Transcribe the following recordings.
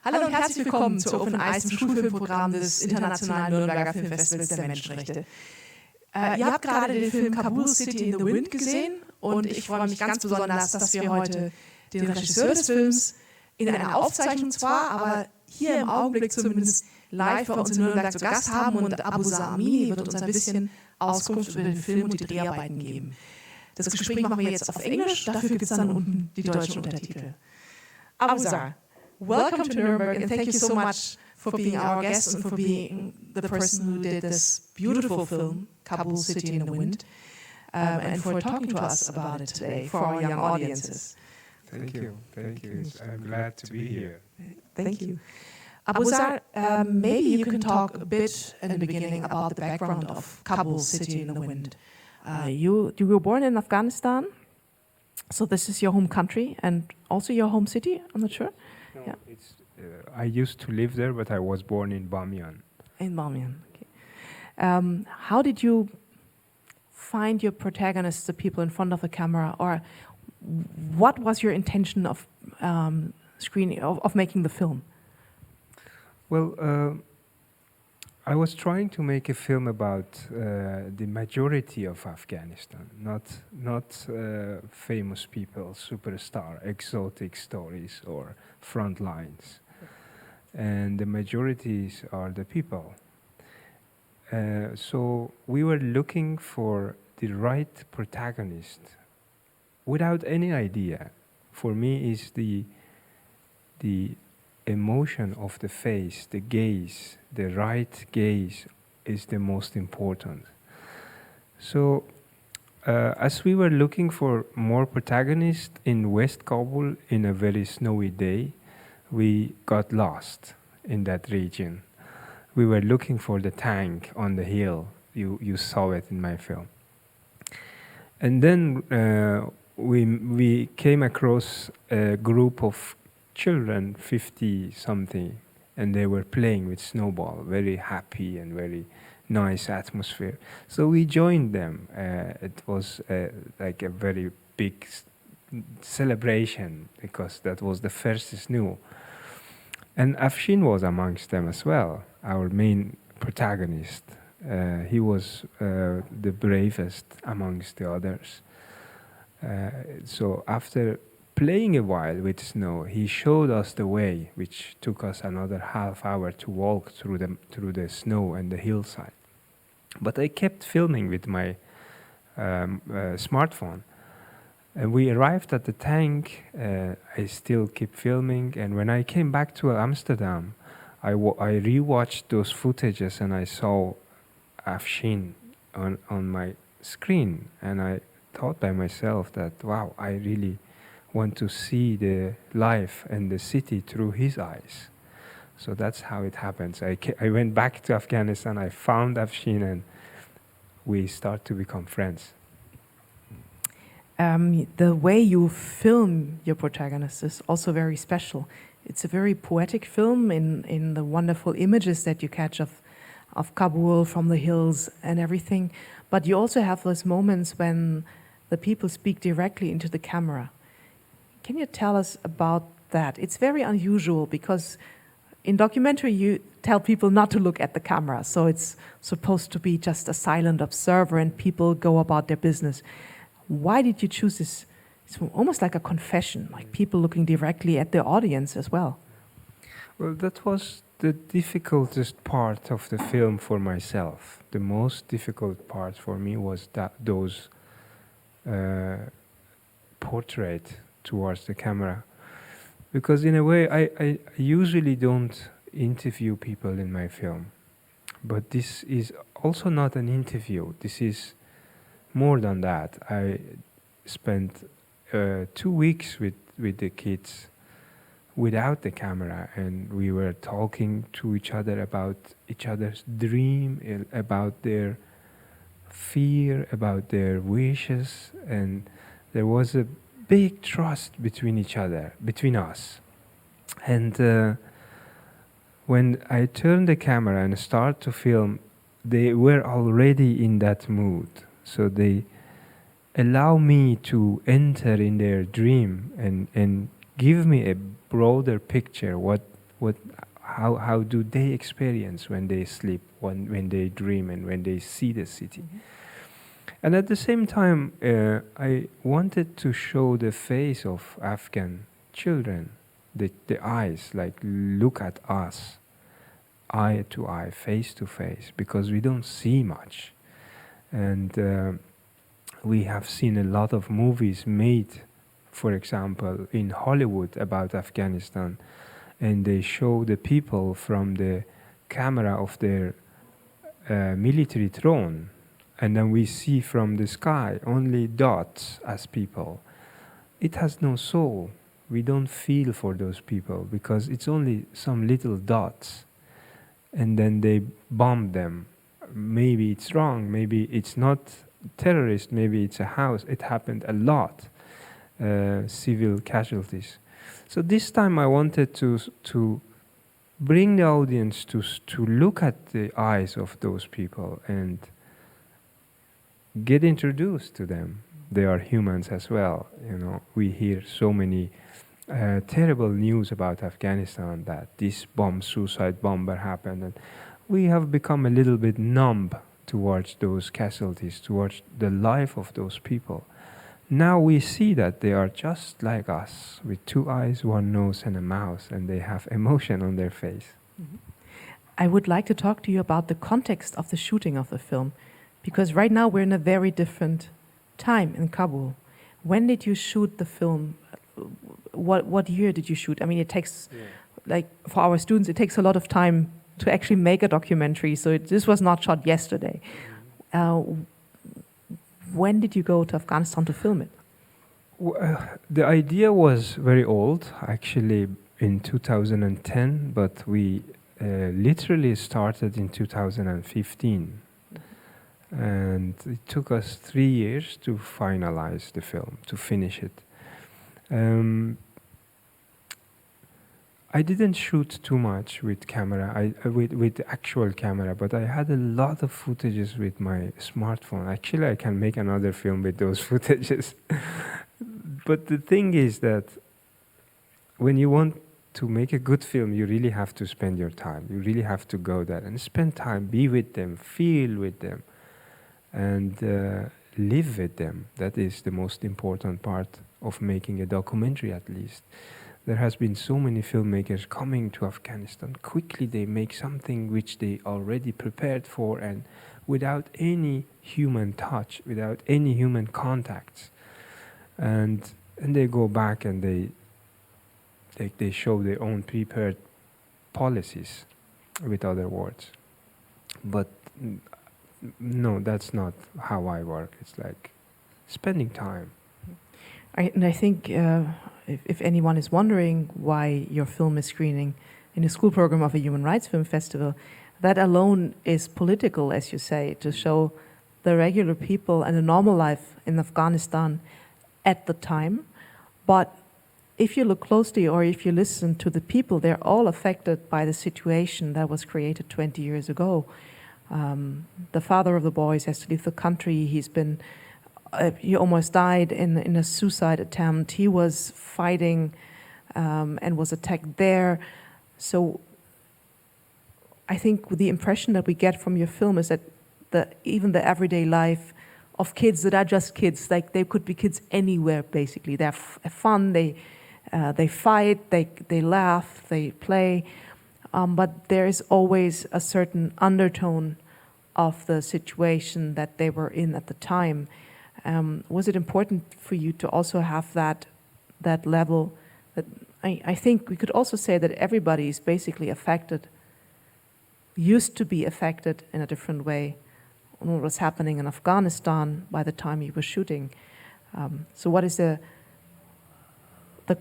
Hallo und herzlich willkommen zu Open Eyes, dem Schulfilmprogramm des Internationalen Nürnberger Filmfestivals der Menschenrechte. Ihr habt gerade den Film Kabul City in the Wind gesehen und ich freue mich ganz besonders, dass wir heute den Regisseur des Films in einer Aufzeichnung zwar, aber hier im Augenblick zumindest live bei uns in Nürnberg zu Gast haben und Abuza Amini wird uns ein bisschen Auskunft über den Film und die Dreharbeiten geben. Das Gespräch machen wir jetzt auf Englisch, dafür gibt es dann unten die deutschen Untertitel. Abuza, welcome to Nuremberg and thank you so much for being our guest and for being the person who did this beautiful film, Kabul City in the Wind, and for talking to us about it today for our young audiences. Thank you. I'm glad to be here. Thank you. Abuzar, maybe you can talk a bit in the beginning about the background of Kabul City in the Wind. You were born in Afghanistan, so this is your home country and also your home city, I'm not sure. No, yeah. I used to live there, but I was born in Bamiyan. In Bamiyan, okay. How did you find your protagonists, the people in front of the camera, or what was your intention of screening, of making the film? Well, I was trying to make a film about the majority of Afghanistan, not famous people, superstar, exotic stories or front lines. And the majorities are the people. So we were looking for the right protagonist without any idea. For me, is the emotion of the face, the gaze, the right gaze is the most important. So as we were looking for more protagonists in West Kabul in a very snowy day, we got lost in that region. We were looking for the tank on the hill. You saw it in my film. And then we came across a group of children, 50-something, and they were playing with snowball, very happy and very nice atmosphere. So we joined them. It was like a very big celebration because that was the first snow. And Afshin was amongst them as well, our main protagonist. He was the bravest amongst the others. So after playing a while with snow, he showed us the way, which took us another half hour to walk through the snow and the hillside. But I kept filming with my smartphone. And we arrived at the tank. I still keep filming. And when I came back to Amsterdam, I rewatched those footages and I saw Afshin on my screen. And I thought by myself that, wow, I really want to see the life and the city through his eyes. So that's how it happens. I went back to Afghanistan, I found Afshin, and we start to become friends. The way you film your protagonist is also very special. It's a very poetic film in the wonderful images that you catch of Kabul from the hills and everything. But you also have those moments when the people speak directly into the camera. Can you tell us about that? It's very unusual because in documentary you tell people not to look at the camera, so it's supposed to be just a silent observer and people go about their business. Why did you choose this? It's almost like a confession, like people looking directly at the audience as well. Well, that was the difficultest part of the film for myself. The most difficult part for me was those portrait towards the camera, because in a way I usually don't interview people in my film, but this is also not an interview. This is more than that. I spent 2 weeks with the kids without the camera, and we were talking to each other about each other's dream, about their fear, about their wishes, and there was a big trust between each other, between us. And when I turned the camera and started to film, they were already in that mood. So they allow me to enter in their dream and give me a broader picture what how do they experience when they sleep, when they dream, and when they see the city. And at the same time, I wanted to show the face of Afghan children, the eyes, like look at us, eye to eye, face to face, because we don't see much. And we have seen a lot of movies made, for example, in Hollywood about Afghanistan, and they show the people from the camera of their military drone, and then we see from the sky only dots as people. It has no soul. We don't feel for those people because it's only some little dots, and then they bomb them. Maybe it's wrong, maybe it's not terrorist, maybe it's a house. It happened a lot, civil casualties. So this time I wanted to bring the audience to look at the eyes of those people and get introduced to them. They are humans as well. You know, we hear so many terrible news about Afghanistan, that this suicide bomber happened, and we have become a little bit numb towards those casualties, towards the life of those people. Now we see that they are just like us, with two eyes, one nose, and a mouth, and they have emotion on their face. I would like to talk to you about the context of the shooting of the film, because right now we're in a very different time in Kabul. When did you shoot the film? What year did you shoot? I mean, it takes, like for our students, it takes a lot of time to actually make a documentary. So this was not shot yesterday. When did you go to Afghanistan to film it? The idea was very old, actually in 2010, but we literally started in 2015. And it took us 3 years to finalize the film, to finish it. I didn't shoot too much with camera, with the actual camera, but I had a lot of footages with my smartphone. Actually, I can make another film with those footages. But the thing is that when you want to make a good film, you really have to spend your time. You really have to go there and spend time, be with them, feel with them, and live with them. That is the most important part of making a documentary, at least. There has been so many filmmakers coming to Afghanistan. Quickly they make something which they already prepared for, and without any human touch, without any human contacts. And they go back and they show their own prepared policies, with other words. But no, that's not how I work. It's like spending time. I think if anyone is wondering why your film is screening in the school program of a Human Rights Film Festival, that alone is political, as you say, to show the regular people and the normal life in Afghanistan at the time. But if you look closely or if you listen to the people, they're all affected by the situation that was created 20 years ago. The father of the boys has to leave the country. He almost died in a suicide attempt. He was fighting and was attacked there. So I think the impression that we get from your film is that even the everyday life of kids that are just kids, like they could be kids anywhere basically. They have fun, they fight, they laugh, they play, but there is always a certain undertone of the situation that they were in at the time. Was it important for you to also have that level? That I think we could also say that everybody is basically affected, used to be affected in a different way on what was happening in Afghanistan by the time you were shooting. So what is the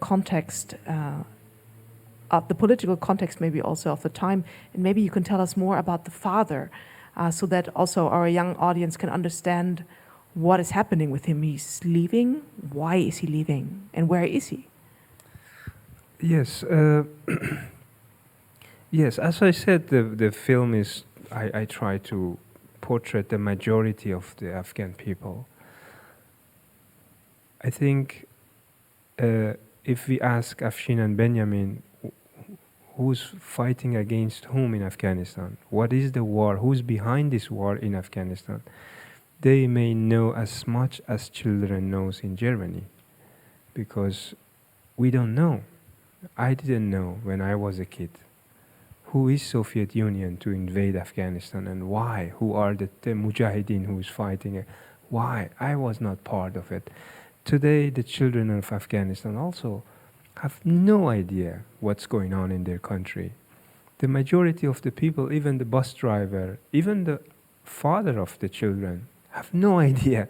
context, the political context maybe also of the time, and maybe you can tell us more about the father, so that also our young audience can understand what is happening with him. He's leaving. Why is he leaving? And where is he? Yes. Yes, as I said, the film is, I try to portray the majority of the Afghan people. I think if we ask Afshin and Benjamin, who's fighting against whom in Afghanistan, what is the war, who's behind this war in Afghanistan, they may know as much as children knows in Germany, because we don't know. I didn't know when I was a kid who is Soviet Union to invade Afghanistan and why, who are the Mujahideen who is fighting it, why. I was not part of it. Today the children of Afghanistan also have no idea what's going on in their country. The majority of the people, even the bus driver, even the father of the children, have no idea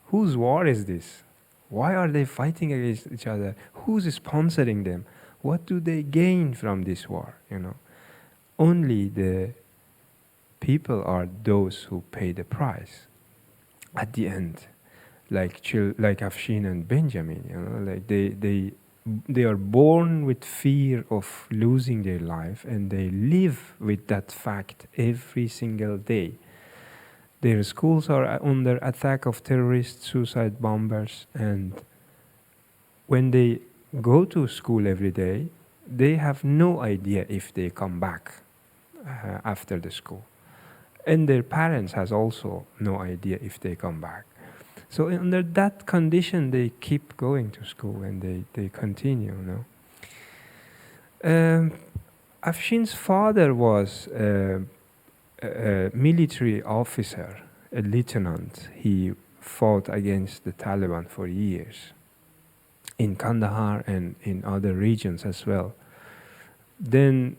whose war is this. Why are they fighting against each other? Who's sponsoring them? What do they gain from this war? You know, only the people are those who pay the price at the end, like Afshin and Benjamin. You know, like they are born with fear of losing their life, and they live with that fact every single day. Their schools are under attack of terrorists, suicide bombers, and when they go to school every day, they have no idea if they come back after the school. And their parents has also no idea if they come back. So under that condition, they keep going to school and they continue, you know. Afshin's father was a military officer, a lieutenant. He fought against the Taliban for years in Kandahar and in other regions as well. Then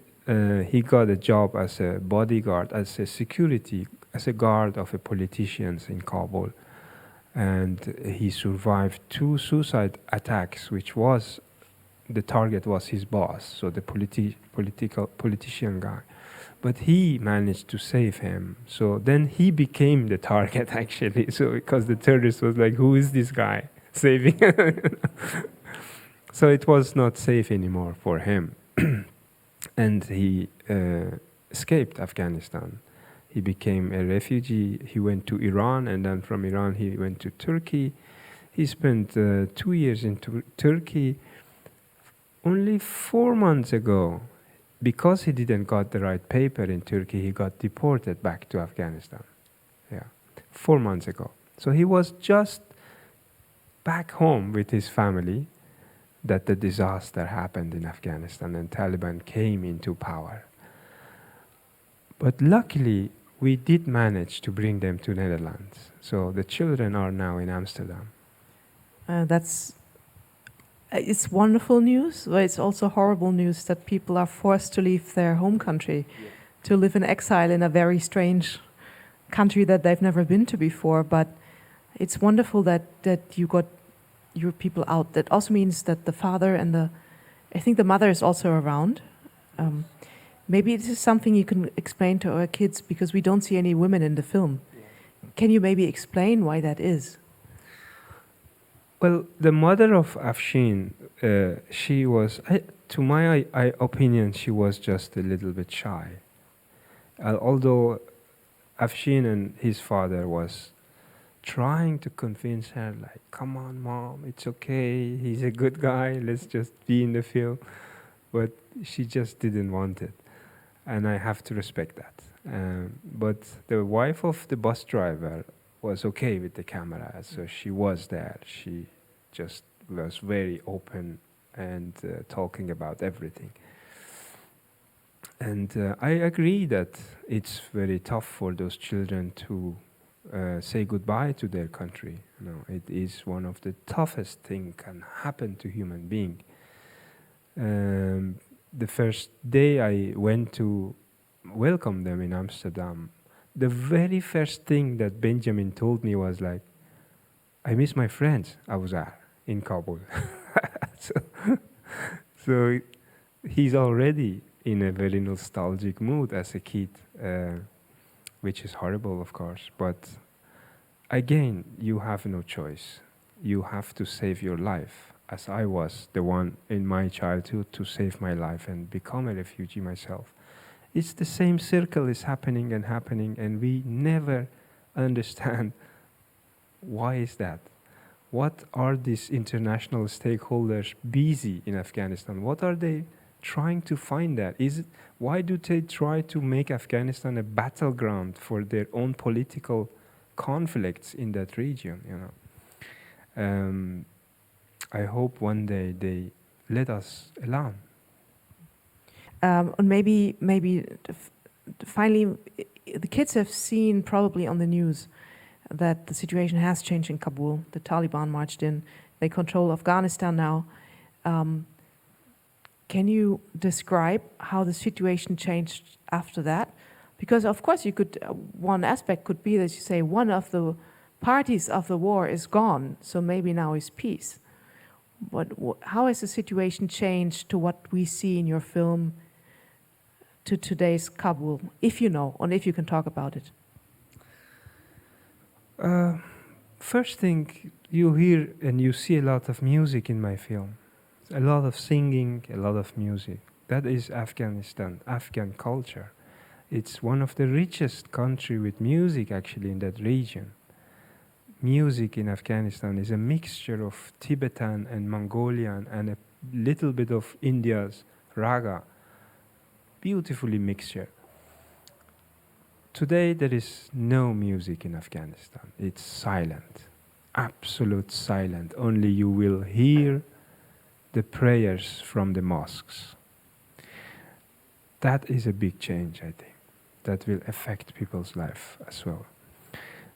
he got a job as a bodyguard, as a guard of a politicians in Kabul. And he survived 2 suicide attacks, which was, the target was his boss, so the politician guy. But he managed to save him. So then he became the target, actually. So because the terrorist was like, who is this guy saving? So it was not safe anymore for him. And he escaped Afghanistan. He became a refugee. He went to Iran, and then from Iran he went to Turkey. He spent 2 years in Turkey. Only 4 months ago, because he didn't got the right paper in Turkey, he got deported back to Afghanistan. Yeah, 4 months ago. So he was just back home with his family that the disaster happened in Afghanistan and Taliban came into power. But luckily, we did manage to bring them to Netherlands. So the children are now in Amsterdam. It's wonderful news, but it's also horrible news that people are forced to leave their home country, to live in exile in a very strange country that they've never been to before. But it's wonderful that you got your people out. That also means that the father and I think the mother is also around. Maybe this is something you can explain to our kids, because we don't see any women in the film. Can you maybe explain why that is? Well, the mother of Afshin, she was, to my opinion, she was just a little bit shy. Although Afshin and his father was trying to convince her, like, come on, mom, it's okay, he's a good guy, let's just be in the film. But she just didn't want it. And I have to respect that. But the wife of the bus driver was okay with the camera, so she was there. She just was very open and talking about everything. And I agree that it's very tough for those children to say goodbye to their country. You know, it is one of the toughest things can happen to human being. The first day I went to welcome them in Amsterdam, the very first thing that Benjamin told me was like, I miss my friends I was at in Kabul. So he's already in a very nostalgic mood as a kid, which is horrible, of course. But again, you have no choice. You have to save your life, as I was the one in my childhood to save my life and become a refugee myself. It's the same circle is happening, and we never understand why is that. What are these international stakeholders busy in Afghanistan? What are they trying to find that? Why do they try to make Afghanistan a battleground for their own political conflicts in that region? I hope one day they let us alone. And maybe finally, the kids have seen probably on the news that the situation has changed in Kabul. The Taliban marched in. They control Afghanistan now. Can you describe how the situation changed after that? Because of course you could, one aspect could be that you say one of the parties of the war is gone, so maybe now is peace. But how has the situation changed to what we see in your film to today's Kabul, if you know, and if you can talk about it? First thing, you hear and you see a lot of music in my film. A lot of singing, a lot of music. That is Afghanistan, Afghan culture. It's one of the richest country with music actually in that region. Music in Afghanistan is a mixture of Tibetan and Mongolian and a little bit of India's raga. Beautifully mixture. Today there is no music in Afghanistan. It's silent, absolute silent. Only you will hear the prayers from the mosques. That is a big change, I think. That will affect people's life as well.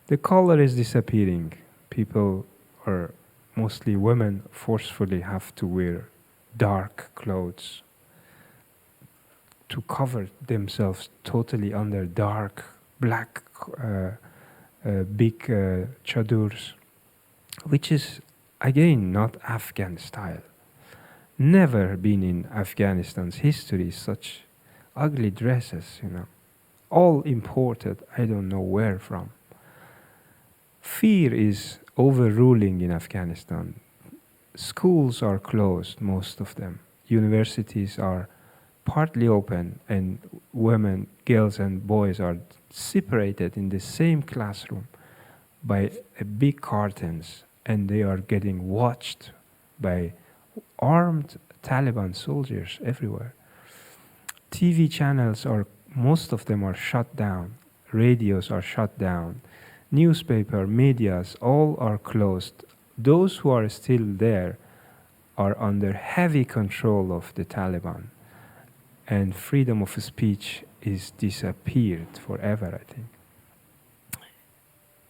The color is disappearing. People, or mostly women, forcefully have to wear dark clothes to cover themselves totally under dark, black, big chadors, which is, again, not Afghan style. Never been in Afghanistan's history such ugly dresses, all imported, I don't know where from. Fear is overruling in Afghanistan. Schools are closed, most of them. Universities are partly open, and women, girls and boys are separated in the same classroom by big curtains, and they are getting watched by armed Taliban soldiers everywhere. TV channels most of them are shut down. Radios are shut down. Newspaper, medias, all are closed. Those who are still there are under heavy control of the Taliban. And freedom of speech is disappeared forever, I think.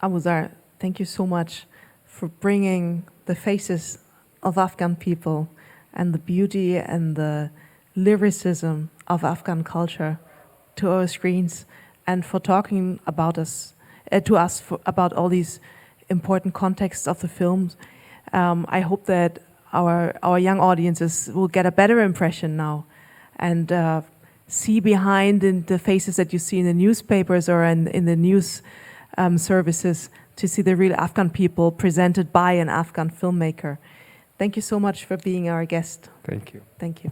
Abuzar, thank you so much for bringing the faces of Afghan people and the beauty and the lyricism of Afghan culture to our screens, and for talking about about all these important contexts of the films. I hope that our young audiences will get a better impression now and see behind in the faces that you see in the newspapers or in the news services, to see the real Afghan people presented by an Afghan filmmaker. Thank you so much for being our guest. Thank you. Thank you.